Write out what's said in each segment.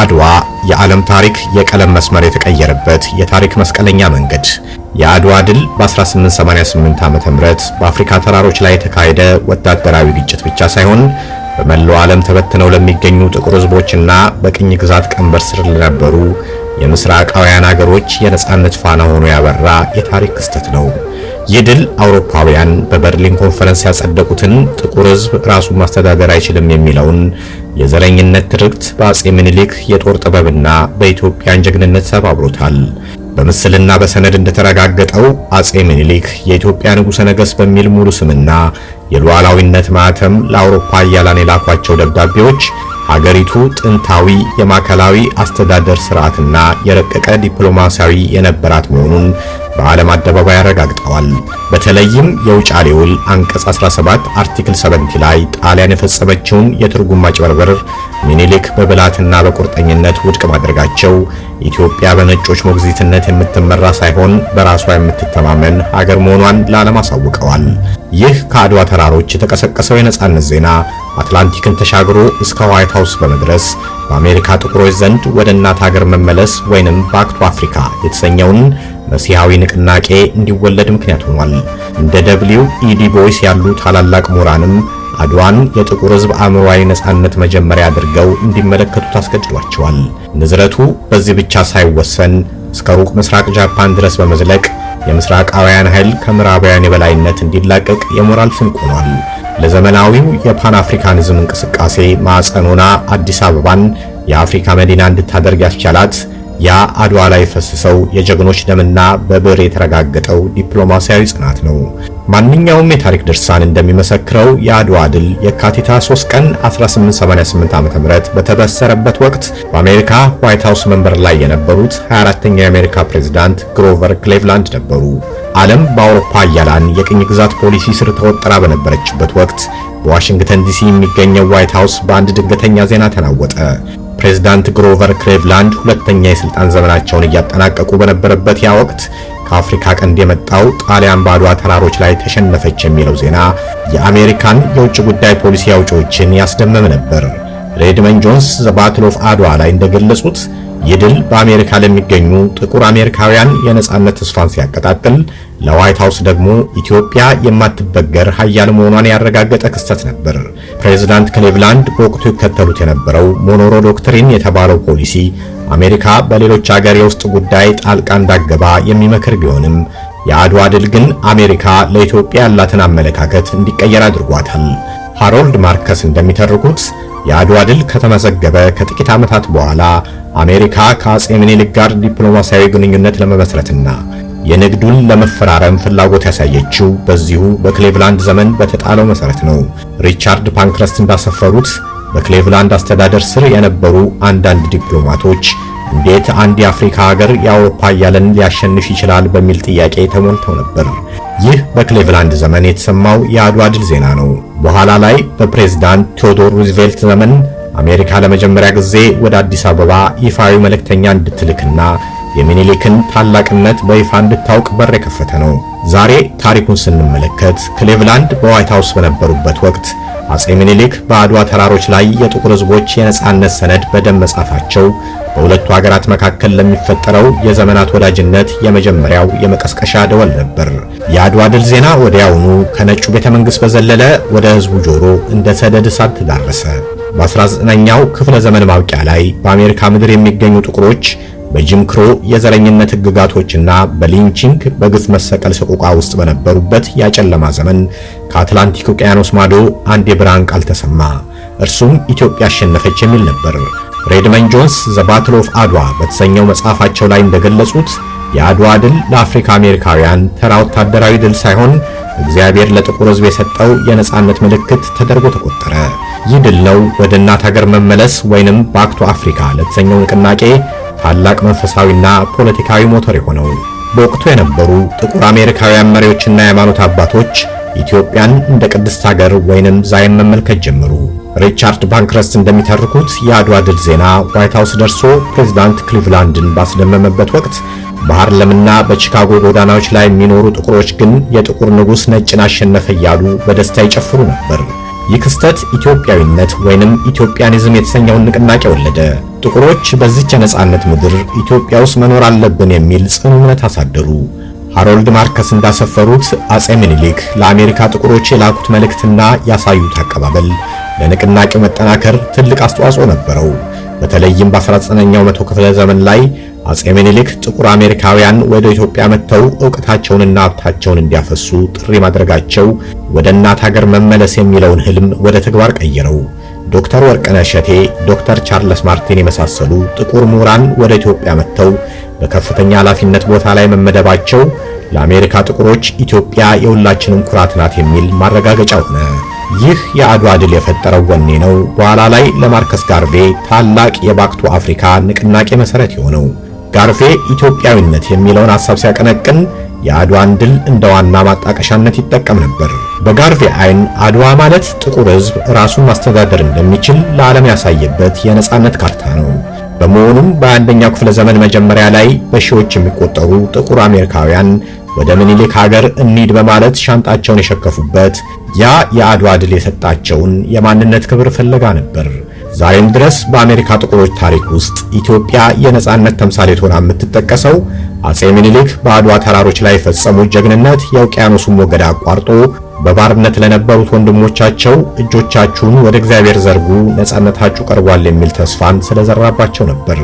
አድዋ የዓለም ታሪክ የቀለም መስመር የተቀየረበት የታሪክ መስቀለኛ መንገድ። የአድዋ ድል በ1888 ዓ.ም በአፍሪካ ተራሮች ላይ የተካሄደ ወታደራዊ ግጭት ብቻ ሳይሆን በመላው ዓለም ተበትነው ለሚገኙ ጥቁር ሕዝቦችና በቅኝ ግዛት ቀንበር ስር ለነበሩ የምስራቃውያን ሀገሮች የነጻነት ፋና ሆኖ ያበራ የታሪክ ክስተት ነው። ይህ ድል አውሮፓውያን በበርሊን ኮንፈረንስ ያጸደቁትን ጥቁር ሕዝብ ራሱን ማስተዳደር አይችልም የሚለውን የዘረኝነት ትርክት በአጼ ምኒልክ የጦር ጥበብና በኢትዮጵያን ጀግንነት ሰባብሮታል። በምስልና በሰነድ እንደተረጋገጠው አጼ ምኒልክ የኢትዮጵያ ንጉሠ ነገሥት በሚል ሙሉ ስምና የሉዓላዊነት ማህተም ለአውሮፓ ኃያላን የላኳቸው ደብዳቤዎች ሀገሪቱ ጥንታዊ የማዕከላዊ አስተዳደር ስርዓትና የረቀቀ ዲፕሎማሲያዊ የነበራት መሆኑን በዓለም አደባባይ ያረጋግጠዋል። በተለይም የውጫሌ ውል አንቀጽ 17 አርቲክል 70 ላይ ጣሊያን የፈጸመችውን የትርጉም ማጭበርበር ምኒልክ በብልሃትና በቁርጠኝነት ውድቅ ማድረጋቸው ኢትዮጵያ በነጮች ሞግዚትነት የምትመራ ሳይሆን በራሷ የምትተማመን ሀገር መሆኗን ለዓለም አሳውቀዋል። ይህ ከአድዋ ተራሮች የተቀሰቀሰው የነጻነት ዜና አትላንቲክን ተሻግሮ እስከ ዋይት ሃውስ በመድረስ በአሜሪካ ጥቁሮች ዘንድ ወደ እናት ሀገር መመለስ ወይንም ባክ ቱ አፍሪካ የተሰኘውን መሲሐዊ ንቅናቄ እንዲወለድ ምክንያት ሆኗል። እንደ WED ቦይስ ያሉ ታላላቅ ምሁራንም አድዋን የጥቁር ሕዝብ አእምሮአዊ ነጻነት መጀመሪያ አድርገው እንዲመለከቱት አስገድዷቸዋል። ንዝረቱ በዚህ ብቻ ሳይወሰን እስከ ሩቅ ምስራቅ ጃፓን ድረስ በመዝለቅ የምስራቃውያን ኃይል ከምዕራባውያን የበላይነት እንዲላቀቅ የሞራል ስንቅ ሆኗል። ለዘመናዊው የፓን አፍሪካኒዝም እንቅስቃሴ ማዕፀን ሆና አዲስ አበባን የአፍሪካ መዲና እንድታደርግ ያስቻላት ያ አድዋ ላይ ፈሰሰው የጀግኖች ደምና በብር የተረጋገጠው ዲፕሎማሲያዊ ጽናት ነው። ማንኛውም የታሪክ ድርሳን እንደሚመሰክረው የአድዋ ድል የካቲት 3 ቀን 1888 ዓ.ም በተበሰረበት ወቅት በአሜሪካ ዋይት ሃውስ መንበር ላይ የነበሩት 24ኛው የአሜሪካ ፕሬዝዳንት ግሮቨር ክሌቭላንድ ነበሩ። ዓለም በአውሮፓ ኃያላን የቅኝ ግዛት ፖሊሲ ስር ተወጥራ በነበረችበት ወቅት በዋሽንግተን ዲሲ የሚገኘው ዋይት ሃውስ በአንድ ድንገተኛ ዜና ተናወጠ። ፕሬዝዳንት ግሮቨር ክሌቭላንድ ሁለተኛ የስልጣን ዘመናቸውን እያጠናቀቁ በነበረበት ያ ወቅት ከአፍሪካ ቀንድ የመጣው ጣሊያን በአድዋ ተራሮች ላይ ተሸነፈች የሚለው ዜና የአሜሪካን የውጭ ጉዳይ ፖሊሲ አውጪዎችን ያስደመመ ነበር። ሬድመንድ ጆንስ ዘ ባትል ኦፍ አድዋ ላይ እንደገለጹት ይህ ድል በአሜሪካ ለሚገኙ ጥቁር አሜሪካውያን የነጻነት ተስፋን ሲያቀጣጥል፣ ለዋይት ሃውስ ደግሞ ኢትዮጵያ የማትበገር ኃያል መሆኗን ያረጋገጠ ክስተት ነበር። ፕሬዝዳንት ክሌቭላንድ በወቅቱ ይከተሉት የነበረው ሞኖሮ ዶክትሪን የተባለው ፖሊሲ አሜሪካ በሌሎች ሀገር የውስጥ ጉዳይ ጣልቃ እንዳገባ የሚመክር ቢሆንም የአድዋ ድል ግን አሜሪካ ለኢትዮጵያ ያላትን አመለካከት እንዲቀየር አድርጓታል። ሃሮልድ ማርከስ እንደሚተርኩት የአድዋ ድል ከተመዘገበ ከጥቂት ዓመታት በኋላ አሜሪካ ከአጼ ምኒልክ ጋር ዲፕሎማሲያዊ ግንኙነት ለመመስረትና የንግዱን ለመፈራረም ፍላጎት ያሳየችው በዚሁ በክሌቭላንድ ዘመን በተጣለው መሰረት ነው። ሪቻርድ ፓንክረስት እንዳሰፈሩት በክሌቭላንድ አስተዳደር ስር የነበሩ አንዳንድ ዲፕሎማቶች እንዴት አንድ የአፍሪካ ሀገር የአውሮፓ ኃያልን ሊያሸንፍ ይችላል በሚል ጥያቄ ተሞልተው ነበር። ይህ በክሌቭላንድ ዘመን የተሰማው የአድዋ ድል ዜና ነው። በኋላ ላይ በፕሬዝዳንት ቴዎዶር ሩዝቬልት ዘመን አሜሪካ ለመጀመሪያ ጊዜ ወደ አዲስ አበባ ይፋዊ መልእክተኛ እንድትልክና የሚኒሊክን ታላቅነት በይፋ እንድታውቅ በር የከፈተ ነው። ዛሬ ታሪኩን ስንመለከት ክሌቭላንድ በዋይት ሃውስ በነበሩበት ወቅት አጼ ምኒልክ በአድዋ ተራሮች ላይ የጥቁር ሕዝቦች የነጻነት ሰነድ በደም መጻፋቸው በሁለቱ ሀገራት መካከል ለሚፈጠረው የዘመናት ወዳጅነት የመጀመሪያው የመቀስቀሻ ደወል ነበር። የአድዋ ድል ዜና ወዲያውኑ ከነጩ ቤተ መንግሥት በዘለለ ወደ ሕዝቡ ጆሮ እንደ ሰደድ እሳት ተዳረሰ። በ19ኛው ክፍለ ዘመን ማብቂያ ላይ በአሜሪካ ምድር የሚገኙ ጥቁሮች በጂም ክሮ የዘረኝነት ሕግጋቶችና በሊንቺንግ በግፍ መሰቀል ሰቆቃ ውስጥ በነበሩበት ያጨለማ ዘመን ከአትላንቲክ ውቅያኖስ ማዶ አንድ የብርሃን ቃል ተሰማ። እርሱም ኢትዮጵያ አሸነፈች የሚል ነበር። ሬድመንድ ጆንስ ዘ ባትል ኦፍ አድዋ በተሰኘው መጽሐፋቸው ላይ እንደገለጹት የአድዋ ድል ለአፍሪካ አሜሪካውያን ተራ ወታደራዊ ድል ሳይሆን እግዚአብሔር ለጥቁር ሕዝብ የሰጠው የነጻነት ምልክት ተደርጎ ተቆጠረ። ይህ ድል ነው ወደ እናት ሀገር መመለስ ወይንም ባክ ቱ አፍሪካ ለተሰኘው ንቅናቄ ታላቅ መንፈሳዊና ፖለቲካዊ ሞተር የሆነው። በወቅቱ የነበሩ ጥቁር አሜሪካውያን መሪዎችና የሃይማኖት አባቶች ኢትዮጵያን እንደ ቅድስት ሀገር ወይንም ዛይን መመልከት ጀመሩ። ሪቻርድ ፓንክረስት እንደሚተርኩት የአድዋ ድል ዜና ዋይት ሃውስ ደርሶ ፕሬዝዳንት ክሊቭላንድን ባስደመመበት ወቅት በሃርለምና በቺካጎ ጎዳናዎች ላይ የሚኖሩ ጥቁሮች ግን የጥቁር ንጉሥ ነጭን አሸነፈ እያሉ በደስታ ይጨፍሩ ነበር። ይህ ክስተት ኢትዮጵያዊነት ወይንም ኢትዮጵያኒዝም የተሰኘውን ንቅናቄ ወለደ። ጥቁሮች በዚህች የነጻነት ምድር ኢትዮጵያ ውስጥ መኖር አለብን የሚል ጽኑ እምነት አሳደሩ። ሃሮልድ ማርከስ እንዳሰፈሩት አጼ ምኒልክ ለአሜሪካ ጥቁሮች የላኩት መልእክትና ያሳዩት አቀባበል ለንቅናቄው መጠናከር ትልቅ አስተዋጽኦ ነበረው። በተለይም በ19ኛው መቶ ክፍለ ዘመን ላይ አጼ ምኒልክ ጥቁር አሜሪካውያን ወደ ኢትዮጵያ መጥተው ዕውቀታቸውንና ሀብታቸውን እንዲያፈሱ ጥሪ ማድረጋቸው ወደ እናት ሀገር መመለስ የሚለውን ህልም ወደ ተግባር ቀየረው። ዶክተር ወርቅነህ እሸቴ፣ ዶክተር ቻርልስ ማርቲን የመሳሰሉ ጥቁር ምሁራን ወደ ኢትዮጵያ መጥተው በከፍተኛ ኃላፊነት ቦታ ላይ መመደባቸው ለአሜሪካ ጥቁሮች ኢትዮጵያ የሁላችንም ኩራት ናት የሚል ማረጋገጫ ሆነ። ይህ የአድዋ ድል የፈጠረው ወኔ ነው በኋላ ላይ ለማርከስ ጋርቬ ታላቅ የባክ ቱ አፍሪካ ንቅናቄ መሰረት የሆነው። ጋርቬ ኢትዮጵያዊነት የሚለውን ሐሳብ ሲያቀነቅን የአድዋን ድል እንደ ዋና ማጣቀሻነት ይጠቀም ነበር። በጋርቬ አይን አድዋ ማለት ጥቁር ሕዝብ ራሱን ማስተዳደር እንደሚችል ለዓለም ያሳየበት የነጻነት ካርታ ነው። በመሆኑም በአንደኛው ክፍለ ዘመን መጀመሪያ ላይ በሺዎች የሚቆጠሩ ጥቁር አሜሪካውያን ወደ ምኒልክ ሀገር እንሂድ በማለት ሻንጣቸውን የሸከፉበት ያ የአድዋ ድል የሰጣቸውን የማንነት ክብር ፍለጋ ነበር። ዛሬም ድረስ በአሜሪካ ጥቁሮች ታሪክ ውስጥ ኢትዮጵያ የነጻነት ተምሳሌት ሆና የምትጠቀሰው አጼ ምኒልክ በአድዋ ተራሮች ላይ የፈጸሙት ጀግንነት የውቅያኖሱን ሞገድ አቋርጦ በባርነት ለነበሩት ወንድሞቻቸው እጆቻችሁን ወደ እግዚአብሔር ዘርጉ ነጻነታችሁ ቀርቧል የሚል ተስፋን ስለዘራባቸው ነበር።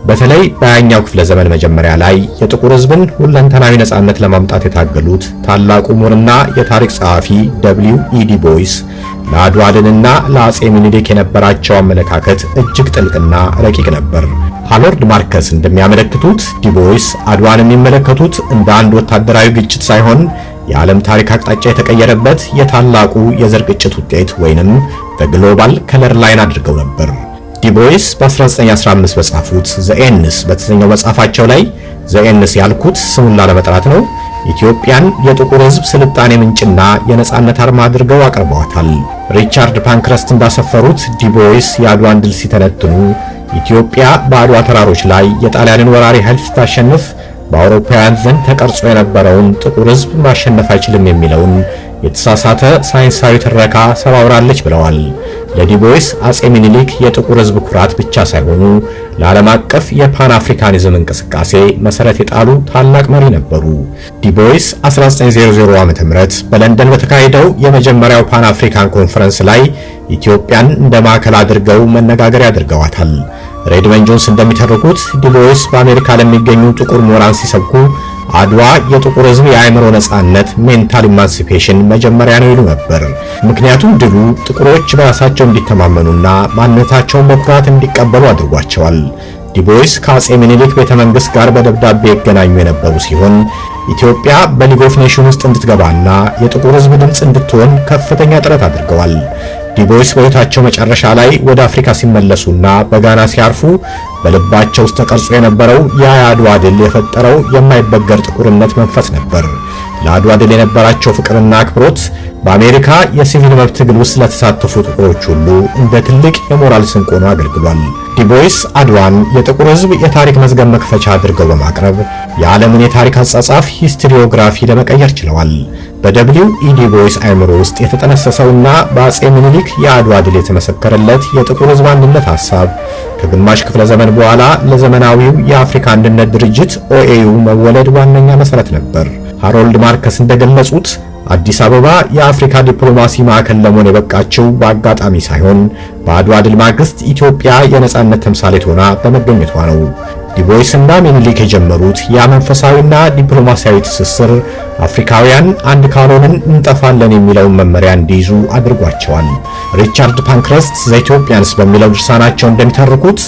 በተለይ በ20ኛው ክፍለ ዘመን መጀመሪያ ላይ የጥቁር ሕዝብን ሁለንተናዊ ነጻነት ለማምጣት የታገሉት ታላቁ ምሁርና የታሪክ ጸሐፊ W.E. ዱ ቦይስ ለአድዋ ድልና ለአጼ ምኒልክ የነበራቸው አመለካከት እጅግ ጥልቅና ረቂቅ ነበር። ሃሮልድ ማርከስ እንደሚያመለክቱት ዱ ቦይስ አድዋን የሚመለከቱት እንደ አንድ ወታደራዊ ግጭት ሳይሆን የዓለም ታሪክ አቅጣጫ የተቀየረበት የታላቁ የዘር ግጭት ውጤት ወይንም በግሎባል ከለር ላይን አድርገው ነበር። ዱ ቦይስ በ1915 በጻፉት ዘ ኤንስ በተሰኘው መጽሐፋቸው ላይ ዘ ኤንስ ያልኩት ስሙን ላለመጥራት ነው፣ ኢትዮጵያን የጥቁር ሕዝብ ስልጣኔ ምንጭና የነጻነት አርማ አድርገው አቅርበዋታል። ሪቻርድ ፓንክረስት እንዳሰፈሩት ዱ ቦይስ የአድዋን ድል ሲተነትኑ ኢትዮጵያ በአድዋ ተራሮች ላይ የጣሊያንን ወራሪ ኃይል ስታሸንፍ በአውሮፓውያን ዘንድ ተቀርጾ የነበረውን ጥቁር ሕዝብ ማሸነፍ አይችልም የሚለውን የተሳሳተ ሳይንሳዊ ትረካ ሰባብራለች ብለዋል። ለዱ ቦይስ አጼ ምኒልክ የጥቁር ሕዝብ ኩራት ብቻ ሳይሆኑ ለዓለም አቀፍ የፓን አፍሪካኒዝም እንቅስቃሴ መሰረት የጣሉ ታላቅ መሪ ነበሩ። ዱ ቦይስ 1900 ዓ.ም በለንደን በተካሄደው የመጀመሪያው ፓን አፍሪካን ኮንፈረንስ ላይ ኢትዮጵያን እንደ ማዕከል አድርገው መነጋገሪያ አድርገዋታል። ሬድመን ጆንስ እንደሚተርኩት ዱ ቦይስ በአሜሪካ ለሚገኙ ጥቁር ምሁራን ሲሰብኩ አድዋ የጥቁር ሕዝብ የአእምሮ ነጻነት ሜንታል ኢማንሲፔሽን መጀመሪያ ነው ይሉ ነበር። ምክንያቱም ድሉ ጥቁሮች በራሳቸው እንዲተማመኑና ማንነታቸውን በኩራት እንዲቀበሉ አድርጓቸዋል። ዱ ቦይስ ከአጼ ምኒልክ ቤተ መንግሥት ጋር በደብዳቤ ይገናኙ የነበሩ ሲሆን ኢትዮጵያ በሊግ ኦፍ ኔሽን ውስጥ እንድትገባና የጥቁር ሕዝብ ድምፅ እንድትሆን ከፍተኛ ጥረት አድርገዋል። ዱ ቦይስ በሕይወታቸው መጨረሻ ላይ ወደ አፍሪካ ሲመለሱና በጋና ሲያርፉ በልባቸው ውስጥ ተቀርጾ የነበረው የአድዋ ድል የፈጠረው የማይበገር ጥቁርነት መንፈስ ነበር። ለአድዋ ድል የነበራቸው ፍቅርና አክብሮት በአሜሪካ የሲቪል መብት ትግል ውስጥ ለተሳተፉ ጥቁሮች ሁሉ እንደ ትልቅ የሞራል ስንቅ ሆኖ አገልግሏል። ዱ ቦይስ አድዋን የጥቁር ሕዝብ የታሪክ መዝገብ መክፈቻ አድርገው በማቅረብ የዓለምን የታሪክ አጻጻፍ ሂስቶሪዮግራፊ ለመቀየር ችለዋል። በW.E. ዱ ቦይስ አእምሮ ውስጥ የተጠነሰሰውና በአጼ ምኒልክ የአድዋ ድል የተመሰከረለት የጥቁር ሕዝብ አንድነት ሐሳብ ከግማሽ ክፍለ ዘመን በኋላ ለዘመናዊው የአፍሪካ አንድነት ድርጅት OAU መወለድ ዋነኛ መሰረት ነበር። ሃሮልድ ማርከስ እንደገለጹት አዲስ አበባ የአፍሪካ ዲፕሎማሲ ማዕከል ለመሆን የበቃችው በአጋጣሚ ሳይሆን በአድዋ ድል ማግስት ኢትዮጵያ የነጻነት ተምሳሌት ሆና በመገኘቷ ነው። ዱ ቦይስ እና ምኒልክ የጀመሩት ያ መንፈሳዊና ዲፕሎማሲያዊ ትስስር አፍሪካውያን አንድ ካልሆንን እንጠፋለን የሚለውን መመሪያ እንዲይዙ አድርጓቸዋል። ሪቻርድ ፓንክረስት ዘ ኢትዮጵያንስ በሚለው ድርሳናቸው እንደሚተርኩት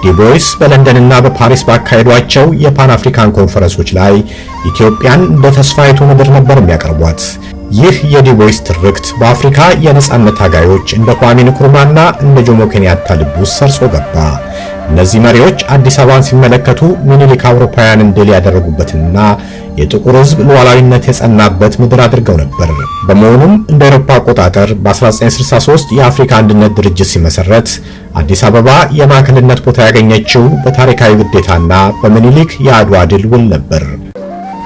ዱ ቦይስ በለንደንና በፓሪስ ባካሄዷቸው የፓን አፍሪካን ኮንፈረንሶች ላይ ኢትዮጵያን እንደ ተስፋይቱ ምድር ነበር የሚያቀርቧት። ይህ የዱ ቦይስ ትርክት በአፍሪካ የነጻነት ታጋዮች እንደ ኳሜ ንክሩማና እንደ ጆሞ ኬንያታ ልብ ውስጥ ሰርጾ ገባ። እነዚህ መሪዎች አዲስ አበባን ሲመለከቱ ምኒልክ አውሮፓውያንን ድል ያደረጉበትና የጥቁር ሕዝብ ሉዓላዊነት የጸናበት ምድር አድርገው ነበር። በመሆኑም እንደ አውሮፓ አቆጣጠር በ1963 የአፍሪካ አንድነት ድርጅት ሲመሰረት አዲስ አበባ የማዕከልነት ቦታ ያገኘችው በታሪካዊ ግዴታና በምኒልክ የአድዋ ድል ውል ነበር።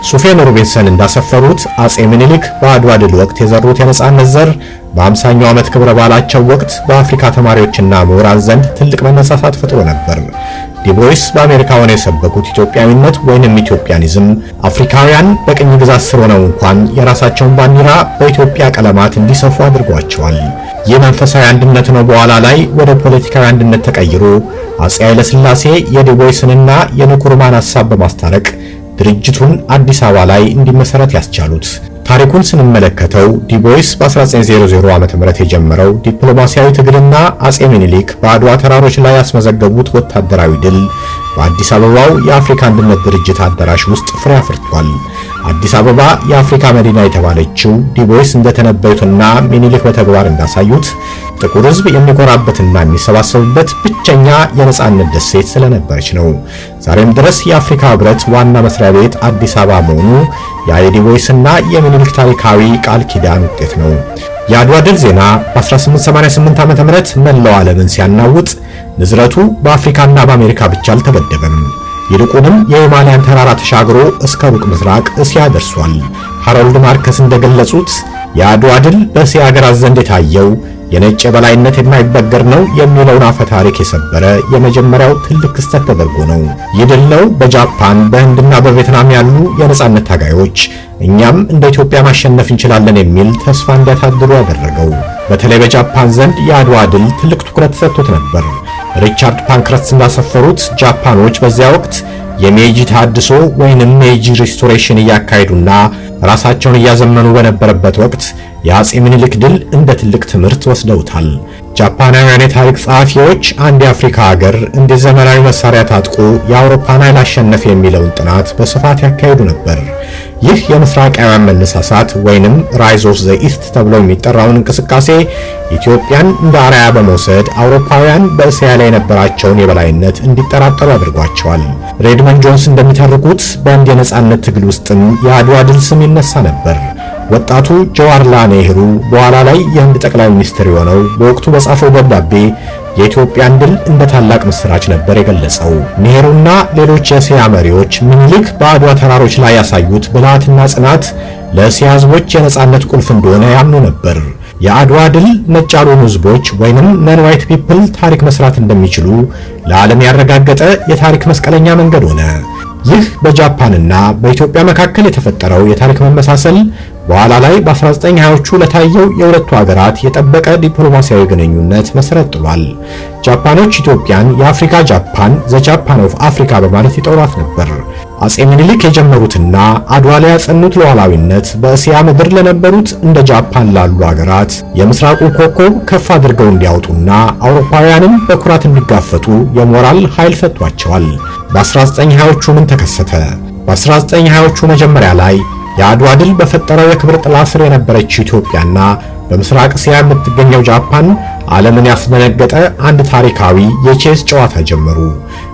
ሱፌን ሮቢንሰን እንዳሰፈሩት አጼ ምኒልክ በአድዋ ድል ወቅት የዘሩት የነጻነት ዘር በ50ኛው ዓመት ክብረ በዓላቸው ወቅት በአፍሪካ ተማሪዎችና ምሁራን ዘንድ ትልቅ መነሳሳት ፈጥሮ ነበር። ዲቦይስ በአሜሪካ ሆነው የሰበኩት ኢትዮጵያዊነት ወይንም ኢትዮጵያኒዝም አፍሪካውያን በቅኝ ግዛት ስር ሆነው እንኳን የራሳቸውን ባንዲራ በኢትዮጵያ ቀለማት እንዲሰፉ አድርጓቸዋል። ይህ መንፈሳዊ አንድነት ነው በኋላ ላይ ወደ ፖለቲካዊ አንድነት ተቀይሮ አጼ ኃይለ ሥላሴ የዲቦይስንና የንኩርማን ሐሳብ በማስታረቅ ድርጅቱን አዲስ አበባ ላይ እንዲመሰረት ያስቻሉት። ታሪኩን ስንመለከተው ዲቦይስ በ1900 ዓ.ም የጀመረው ዲፕሎማሲያዊ ትግልና አጼ ምኒልክ በአድዋ ተራሮች ላይ ያስመዘገቡት ወታደራዊ ድል በአዲስ አበባው የአፍሪካ አንድነት ድርጅት አዳራሽ ውስጥ ፍሬ አፍርቷል። አዲስ አበባ የአፍሪካ መዲና የተባለችው ዲቦይስ እንደተነበዩትና ምኒልክ በተግባር እንዳሳዩት ጥቁር ሕዝብ የሚኮራበትና የሚሰባሰብበት ብቸኛ የነጻነት ደሴት ስለነበረች ነው። ዛሬም ድረስ የአፍሪካ ሕብረት ዋና መስሪያ ቤት አዲስ አበባ መሆኑ የዲቦይስና የምኒልክ ታሪካዊ ቃል ኪዳን ውጤት ነው። የአድዋ ድል ዜና በ1888 ዓ.ም መላው ዓለምን ሲያናውጥ ንዝረቱ በአፍሪካና በአሜሪካ ብቻ አልተገደበም። ይልቁንም የሂማላያን ተራራ ተሻግሮ እስከ ሩቅ ምስራቅ እስያ ደርሷል። ሃሮልድ ማርከስ እንደገለጹት የአድዋ ድል በእስያ ሀገራት ዘንድ የታየው የነጭ የበላይነት የማይበገር ነው የሚለውን አፈ ታሪክ የሰበረ የመጀመሪያው ትልቅ ክስተት ተደርጎ ነው። ይህ ድል ነው በጃፓን በህንድና በቪየትናም ያሉ የነጻነት ታጋዮች እኛም እንደ ኢትዮጵያ ማሸነፍ እንችላለን የሚል ተስፋ እንዲያታድሩ ያደረገው። በተለይ በጃፓን ዘንድ የአድዋ ድል ትልቅ ትኩረት ተሰጥቶት ነበር። ሪቻርድ ፓንክረስት እንዳሰፈሩት ጃፓኖች በዚያ ወቅት የሜጂ ታድሶ ወይንም ሜጂ ሪስቶሬሽን እያካሄዱና ራሳቸውን እያዘመኑ በነበረበት ወቅት የአጼ ምኒልክ ድል እንደ ትልቅ ትምህርት ወስደውታል። ጃፓናውያን የታሪክ ጸሐፊዎች አንድ የአፍሪካ ሀገር እንደ ዘመናዊ መሳሪያ ታጥቆ የአውሮፓን ኃይል አሸነፈ የሚለውን ጥናት በስፋት ያካሄዱ ነበር። ይህ የምስራቃውያን መነሳሳት ወይንም ራይዝ ኦፍ ዘ ኢስት ተብሎ የሚጠራውን እንቅስቃሴ ኢትዮጵያን እንደ አርአያ በመውሰድ አውሮፓውያን በእስያ ላይ የነበራቸውን የበላይነት እንዲጠራጠሩ አድርጓቸዋል። ሬድመንድ ጆንስ እንደሚተርኩት በአንድ የነጻነት ትግል ውስጥም የአድዋ ድል ስም ይነሳ ነበር። ወጣቱ ጀዋህርላል ኔህሩ በኋላ ላይ የህንድ ጠቅላይ ሚኒስትር የሆነው በወቅቱ በጻፈው ደብዳቤ የኢትዮጵያን ድል እንደ ታላቅ ምስራች ነበር የገለጸው። ኔህሩና ሌሎች የእስያ መሪዎች ምኒልክ በአድዋ ተራሮች ላይ ያሳዩት ብልሃትና ጽናት ለእስያ ህዝቦች የነጻነት ቁልፍ እንደሆነ ያምኑ ነበር። የአድዋ ድል ነጭ ያልሆኑ ህዝቦች ወይንም ነን ዋይት ፒፕል ታሪክ መስራት እንደሚችሉ ለዓለም ያረጋገጠ የታሪክ መስቀለኛ መንገድ ሆነ። ይህ በጃፓንና በኢትዮጵያ መካከል የተፈጠረው የታሪክ መመሳሰል በኋላ ላይ በ1920ዎቹ ለታየው የሁለቱ ሀገራት የጠበቀ ዲፕሎማሲያዊ ግንኙነት መሰረት ጥሏል። ጃፓኖች ኢትዮጵያን የአፍሪካ ጃፓን ዘ ጃፓን ኦፍ አፍሪካ በማለት ይጠሯት ነበር። አጼ ምኒልክ የጀመሩትና አድዋ ላይ ያጸኑት ሉዓላዊነት በእስያ ምድር ለነበሩት እንደ ጃፓን ላሉ ሀገራት የምስራቁ ኮከብ ከፍ አድርገው እንዲያወጡና አውሮፓውያንም በኩራት እንዲጋፈጡ የሞራል ኃይል ሰጥቷቸዋል። በ1920ዎቹ ምን ተከሰተ? በ1920ዎቹ መጀመሪያ ላይ የአድዋ ድል በፈጠረው የክብር ጥላ ስር የነበረችው ኢትዮጵያና በምስራቅ እስያ የምትገኘው ጃፓን ዓለምን ያስደነገጠ አንድ ታሪካዊ የቼዝ ጨዋታ ጀመሩ።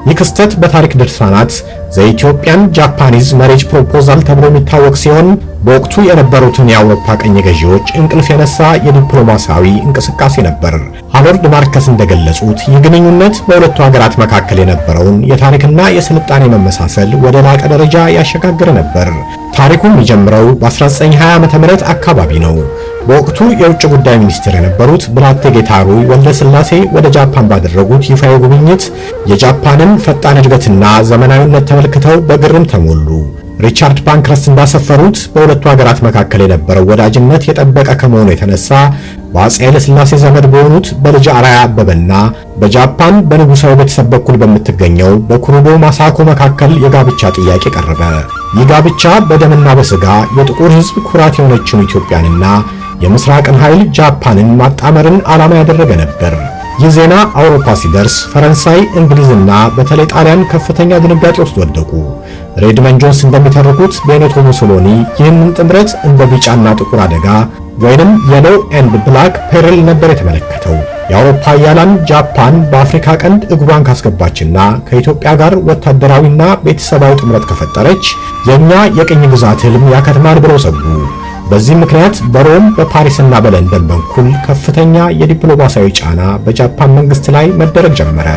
ይህ ክስተት በታሪክ ድርሳናት ዘኢትዮጵያን ጃፓኒዝ መሬጅ ፕሮፖዛል ተብሎ የሚታወቅ ሲሆን በወቅቱ የነበሩትን የአውሮፓ ቀኝ ገዢዎች እንቅልፍ የነሳ የዲፕሎማሲያዊ እንቅስቃሴ ነበር። ሃሮልድ ማርከስ እንደገለጹት ይህ ግንኙነት በሁለቱ ሀገራት መካከል የነበረውን የታሪክና የስልጣኔ መመሳሰል ወደ ላቀ ደረጃ ያሸጋግር ነበር። ታሪኩም የሚጀምረው በ1920 ዓ.ም አካባቢ ነው። በወቅቱ የውጭ ጉዳይ ሚኒስትር የነበሩት ብላቴ ጌታሩይ ወልደ ሥላሴ ወደ ጃፓን ባደረጉት ይፋዊ ጉብኝት የጃፓንን ፈጣን እድገትና ዘመናዊነት ተመልክተው በግርም ተሞሉ። ሪቻርድ ፓንክረስት እንዳሰፈሩት በሁለቱ ሀገራት መካከል የነበረው ወዳጅነት የጠበቀ ከመሆኑ የተነሳ በአጼ ኃይለ ሥላሴ ዘመድ በሆኑት በልጅ አርአያ አበበና በጃፓን በንጉሣዊ ቤተሰብ በኩል በምትገኘው በኩሩዶ ማሳኮ መካከል የጋብቻ ጥያቄ ቀረበ። ይህ ጋብቻ በደምና በሥጋ የጥቁር ሕዝብ ኩራት የሆነችውን ኢትዮጵያንና የምስራቅን ኃይል ጃፓንን ማጣመርን ዓላማ ያደረገ ነበር። ይህ ዜና አውሮፓ ሲደርስ ፈረንሳይ፣ እንግሊዝና በተለይ ጣሊያን ከፍተኛ ድንጋጤ ውስጥ ወደቁ። ሬድመንድ ጆንስ እንደሚተርኩት ቤኔቶ ሙሶሎኒ ይህንን ጥምረት እንደ ቢጫና ጥቁር አደጋ ወይንም የሎ ኤንድ ብላክ ፔርል ነበር የተመለከተው። የአውሮፓ ኃያላን ጃፓን በአፍሪካ ቀንድ እግሯን ካስገባችና ከኢትዮጵያ ጋር ወታደራዊና ቤተሰባዊ ጥምረት ከፈጠረች የኛ የቅኝ ግዛት ህልም ያከትማል ብለው ሰጉ። በዚህ ምክንያት በሮም በፓሪስና በለንደን በኩል ከፍተኛ የዲፕሎማሲያዊ ጫና በጃፓን መንግስት ላይ መደረግ ጀመረ።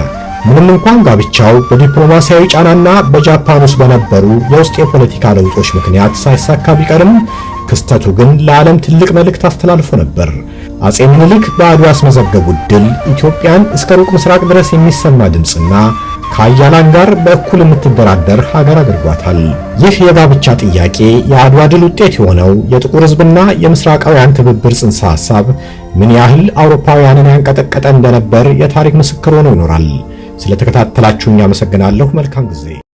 ምንም እንኳን ጋብቻው በዲፕሎማሲያዊ ጫናና በጃፓን ውስጥ በነበሩ የውስጥ የፖለቲካ ለውጦች ምክንያት ሳይሳካ ቢቀርም ክስተቱ ግን ለዓለም ትልቅ መልእክት አስተላልፎ ነበር። አጼ ምኒልክ በአድዋ ያስመዘገቡት ድል ኢትዮጵያን እስከ ሩቅ ምስራቅ ድረስ የሚሰማ ድምጽና ከአያላን ጋር በእኩል የምትደራደር ሀገር አድርጓታል። ይህ የጋብቻ ጥያቄ የአድዋ ድል ውጤት የሆነው የጥቁር ሕዝብና የምስራቃውያን ትብብር ጽንሰ ሐሳብ ምን ያህል አውሮፓውያንን ያንቀጠቀጠ እንደነበር የታሪክ ምስክር ሆኖ ይኖራል። ስለተከታተላችሁኝ አመሰግናለሁ። መልካም ጊዜ